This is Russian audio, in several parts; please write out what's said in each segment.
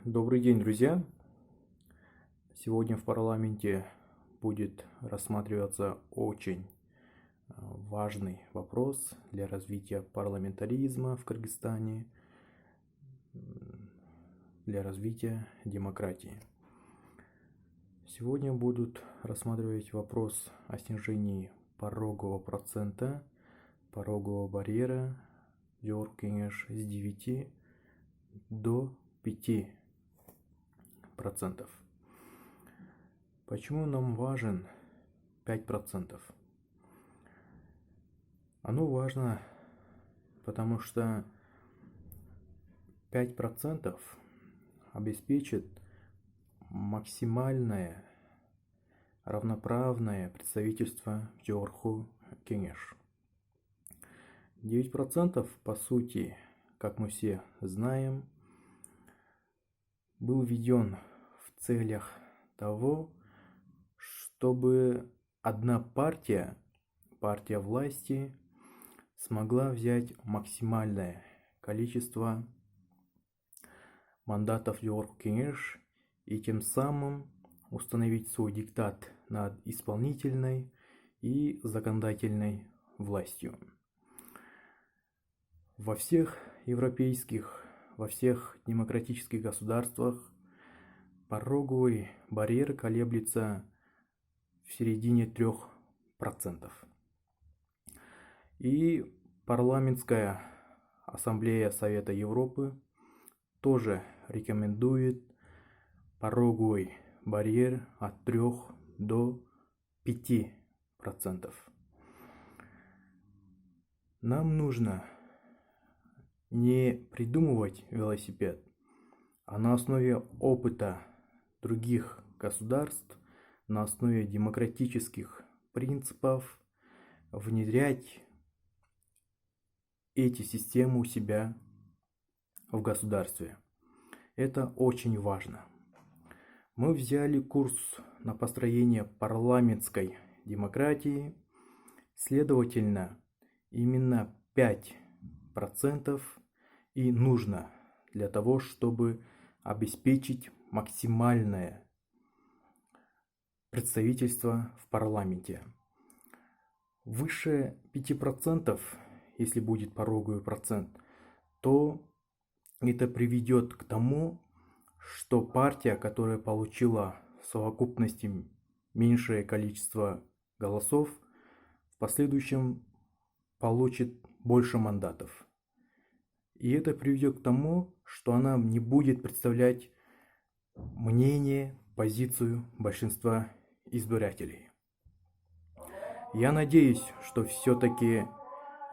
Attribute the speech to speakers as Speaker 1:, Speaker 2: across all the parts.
Speaker 1: Добрый день, друзья! Сегодня в парламенте будет рассматриваться очень важный вопрос для развития парламентаризма в Кыргызстане, для развития демократии. Сегодня будут рассматривать вопрос о снижении порогового процента, порогового барьера Георг Кеңеш с 9 до 5%. Почему нам важен 5%? Оно важно, потому что 5% обеспечит максимальное равноправное представительство в Георгу Кеңеш. 9% по сути, как мы все знаем, был введен в целях того, чтобы одна партия власти, смогла взять максимальное количество мандатов Георг Кеңеш и тем самым установить свой диктат над исполнительной и законодательной властью. Во всех европейских, во всех демократических государствах пороговый барьер колеблется в середине 3%. И парламентская ассамблея Совета Европы тоже рекомендует пороговый барьер от 3 до 5%. Нам нужно не придумывать велосипед, а на основе опыта других государств, на основе демократических принципов внедрять эти системы у себя в государстве. Это очень важно. Мы взяли курс на построение парламентской демократии, следовательно, именно 5% и нужно для того, чтобы обеспечить максимальное представительство в парламенте. Выше 5%, если будет пороговый процент, то это приведет к тому, что партия, которая получила в совокупности меньшее количество голосов, в последующем получит больше мандатов. И это приведет к тому, что она не будет представлять мнение, позицию большинства избирателей. Я надеюсь, что все-таки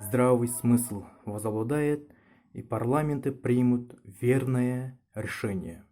Speaker 1: здравый смысл возобладает и парламенты примут верное решение.